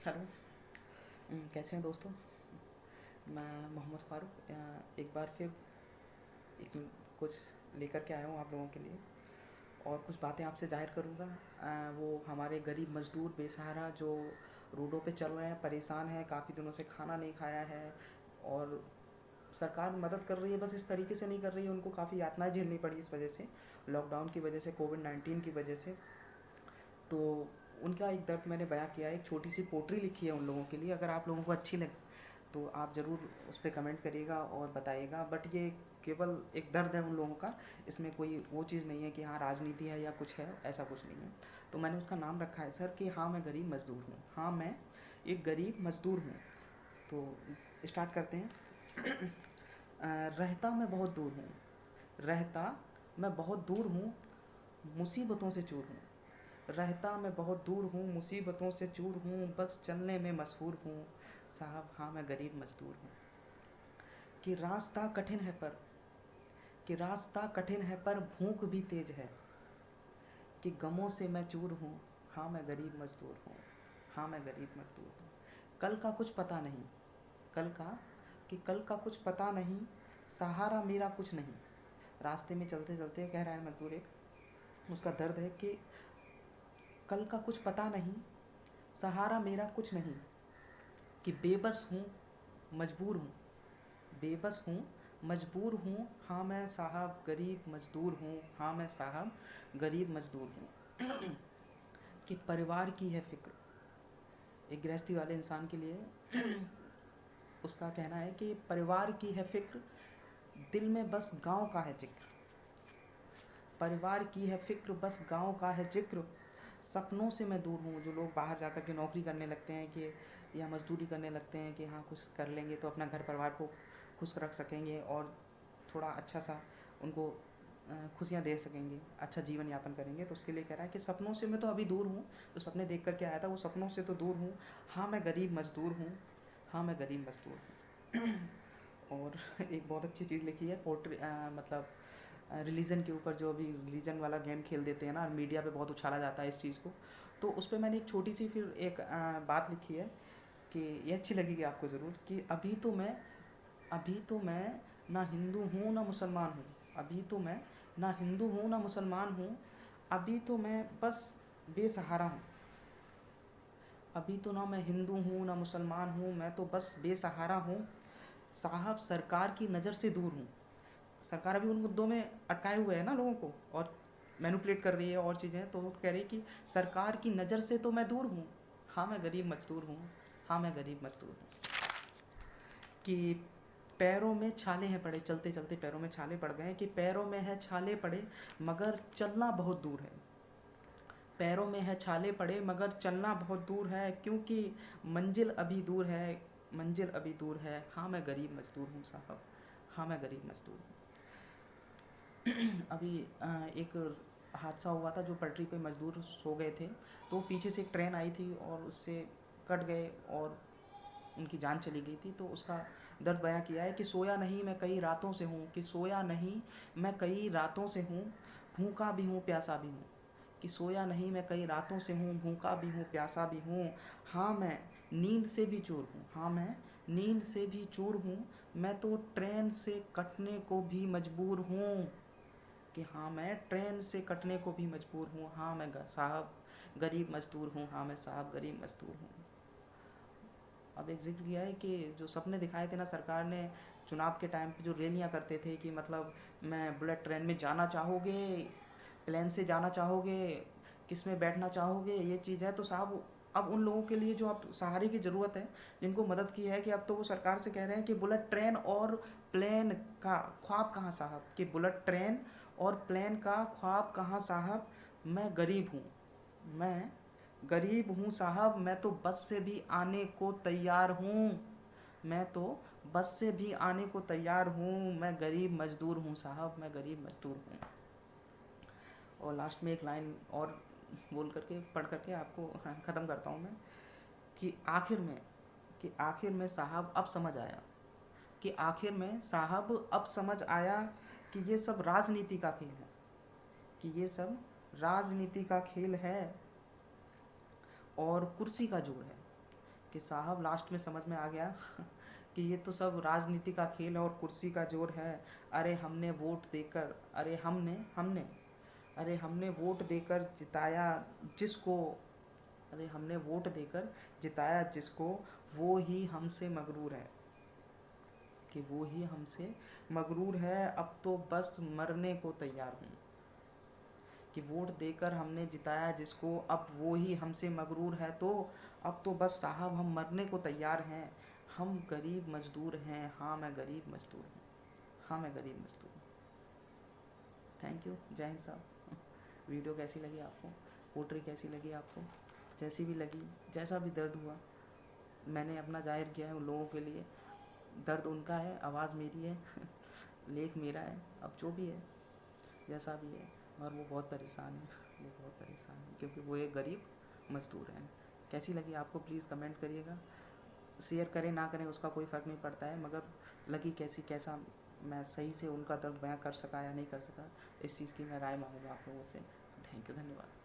Hello. कैसे हैं दोस्तों? मैं मोहम्मद फ़ारूक एक बार फिर एक कुछ लेकर के आया हूँ आप लोगों के लिए, और कुछ बातें आपसे ज़ाहिर करूँगा। वो हमारे गरीब मज़दूर बेसहारा जो रोडों पे चल रहे हैं, परेशान हैं, काफ़ी दिनों से खाना नहीं खाया है, और सरकार मदद कर रही है, बस इस तरीके से नहीं कर रही है। उनको काफ़ी यातनाएं झेलनी पड़ी इस वजह से, लॉकडाउन की वजह से, कोविड-19 की वजह से। तो उनका एक दर्द मैंने बयां किया है, एक छोटी सी पोट्री लिखी है उन लोगों के लिए। अगर आप लोगों को अच्छी लगे तो आप ज़रूर उस पर कमेंट करिएगा और बताइएगा। बट ये केवल एक दर्द है उन लोगों का, इसमें कोई वो चीज़ नहीं है कि हाँ राजनीति है या कुछ है, ऐसा कुछ नहीं है। तो मैंने उसका नाम रखा है सर कि हाँ मैं गरीब मज़दूर हूँ, हाँ मैं एक गरीब मज़दूर हूँ। तो स्टार्ट करते हैं। रहता मैं बहुत दूर हूँ, रहता मैं बहुत दूर हूँ, मुसीबतों से चूर हूँ। रहता मैं बहुत दूर हूँ, मुसीबतों से चूर हूँ, बस चलने में मशहूर हूँ। साहब हाँ मैं गरीब मज़दूर हूँ। कि रास्ता कठिन है पर कि रास्ता कठिन है पर भूख भी तेज है। कि गमों से मैं चूर हूँ, हाँ मैं गरीब मज़दूर हूँ, हाँ मैं गरीब मज़दूर हूँ। कल का कुछ पता नहीं, कल का कल का कुछ पता नहीं, सहारा मेरा कुछ नहीं। रास्ते में चलते चलते कह रहा है मज़दूर एक, उसका दर्द है कि कल का कुछ पता नहीं, सहारा मेरा कुछ नहीं। कि बेबस हूँ, मजबूर हूँ, बेबस हूँ, मजबूर हूँ, हाँ मैं साहब गरीब मज़दूर हूँ, हाँ मैं साहब गरीब मज़दूर हूँ। कि परिवार की है फ़िक्र, एक गृहस्थी वाले इंसान के लिए उसका कहना है कि परिवार की है फ़िक्र, दिल में बस गांव का है जिक्र। परिवार की है फ़िक्र, बस गांव का है जिक्र। सपनों से मैं दूर हूँ, जो लोग बाहर जाकर के नौकरी करने लगते हैं कि या मज़दूरी करने लगते हैं कि हाँ कुछ कर लेंगे तो अपना घर परिवार को खुश रख सकेंगे और थोड़ा अच्छा सा उनको खुशियाँ दे सकेंगे, अच्छा जीवन यापन करेंगे। तो उसके लिए कह रहा है कि सपनों से मैं तो अभी दूर हूँ, जो सपने देख कर के आया था वो सपनों से तो दूर हूँ, हाँ मैं गरीब मज़दूर हूँ, हाँ मैं गरीब मज़दूर हूँ। और एक बहुत अच्छी चीज़ लिखी है पोट्री, मतलब रिलीजन के ऊपर, जो अभी रिलीजन वाला गेम खेल देते हैं ना, मीडिया पे बहुत उछाला जाता है इस चीज़ को। तो उस पर मैंने एक छोटी सी फिर एक बात लिखी है कि ये अच्छी लगेगी आपको ज़रूर। कि अभी तो मैं ना हिंदू हूँ ना मुसलमान हूँ, अभी तो मैं ना हिंदू हूँ ना मुसलमान हूँ, अभी तो मैं बस बेसहारा हूँ। अभी तो ना मैं हिंदू हूँ ना मुसलमान हूँ, मैं तो बस बेसहारा हूँ। साहब सरकार की नज़र से दूर हूँ। सरकार अभी उन मुद्दों में अटकाए हुए है ना लोगों को, और मैनिपुलेट कर रही है और चीज़ें। तो वो कह रही है कि सरकार की नज़र से तो मैं दूर हूँ, हाँ मैं गरीब मजदूर हूँ, हाँ मैं गरीब मजदूर हूँ। कि पैरों में छाले हैं पड़े, चलते चलते पैरों में छाले पड़ गए हैं। कि पैरों में है छाले पड़े मगर चलना बहुत दूर है। पैरों में है छाले पड़े मगर चलना बहुत दूर है, क्योंकि मंजिल अभी दूर है, मंजिल अभी दूर है। हाँ मैं गरीब मजदूर हूँ साहब, हाँ मैं गरीब मजदूर हूँ। अभी एक हादसा हुआ था, जो पटरी पे मजदूर सो गए थे, तो पीछे से एक ट्रेन आई थी और उससे कट गए और उनकी जान चली गई थी। तो उसका दर्द बयां किया है कि सोया नहीं मैं कई रातों से हूँ, कि सोया नहीं मैं कई रातों से हूँ, भूखा भी हूँ प्यासा भी हूँ। कि सोया नहीं मैं कई रातों से हूँ, भूखा भी हूँ प्यासा भी हूँ, हाँ मैं नींद से भी चूर हूँ, हाँ मैं नींद से भी चूर हूँ, मैं तो ट्रेन से कटने को भी मजबूर हूँ। कि हाँ मैं ट्रेन से कटने को भी मजबूर हूँ, हाँ मैं साहब गरीब मज़दूर हूँ, हाँ मैं साहब गरीब मज़दूर हूँ। अब एक ज़िक्र किया है कि जो सपने दिखाए थे ना सरकार ने चुनाव के टाइम पे, जो रैलियाँ करते थे कि मतलब मैं बुलेट ट्रेन में जाना चाहोगे, प्लेन से जाना चाहोगे, किस में बैठना चाहोगे, ये चीज़ है। तो साहब अब उन लोगों के लिए जो अब सहारे की ज़रूरत है, जिनको मदद की है, कि अब तो वो सरकार से कह रहे हैं कि बुलेट ट्रेन और प्लेन का ख्वाब कहाँ साहब, कि बुलेट ट्रेन और प्लेन का ख्वाब कहाँ साहब, मैं गरीब हूँ, मैं गरीब हूँ साहब, मैं तो बस से भी आने को तैयार हूँ, मैं तो बस से भी आने को तैयार हूँ, मैं गरीब मज़दूर हूँ साहब, मैं गरीब मज़दूर हूँ। और लास्ट में एक लाइन और बोल करके पढ़ करके आपको ख़त्म करता हूँ मैं। कि आखिर में कि आखिर में साहब अब समझ आया, कि आखिर में साहब अब समझ आया, कि ये सब राजनीति का खेल है, कि ये सब राजनीति का खेल है और कुर्सी का जोर है, कि साहब लास्ट में समझ में आ गया कि ये तो सब राजनीति का खेल है और कुर्सी का जोर है। अरे हमने वोट देकर, अरे हमने वोट देकर जिताया जिसको, अरे हमने वोट देकर जिताया जिसको, वो ही हमसे मगरूर है, कि वो ही हमसे मगरूर है। अब तो बस मरने को तैयार हूँ, कि वोट देकर हमने जिताया जिसको, अब वो ही हमसे मगरूर है। तो अब तो बस साहब हम मरने को तैयार हैं। हम गरीब मजदूर हैं, हाँ मैं गरीब मजदूर हूँ, हाँ मैं गरीब मजदूर हूँ। थैंक यू, जय हिंद साहब। वीडियो कैसी लगी आपको, पोट्री कैसी लगी आपको, जैसी भी लगी, जैसा भी दर्द हुआ मैंने अपना जाहिर किया है उन लोगों के लिए। दर्द उनका है, आवाज़ मेरी है लेख मेरा है। अब जो भी है, जैसा भी है, और वो बहुत परेशान है, वो बहुत परेशान है क्योंकि वो एक गरीब मजदूर हैं। कैसी लगी आपको प्लीज़ कमेंट करिएगा। शेयर करें ना करें उसका कोई फ़र्क नहीं पड़ता है, मगर लगी कैसी, कैसा मैं सही से उनका दर्द बयां कर सका या नहीं कर सका, इस चीज़ की मैं राय मांगूंगा आप लोगों से। थैंक यू, धन्यवाद।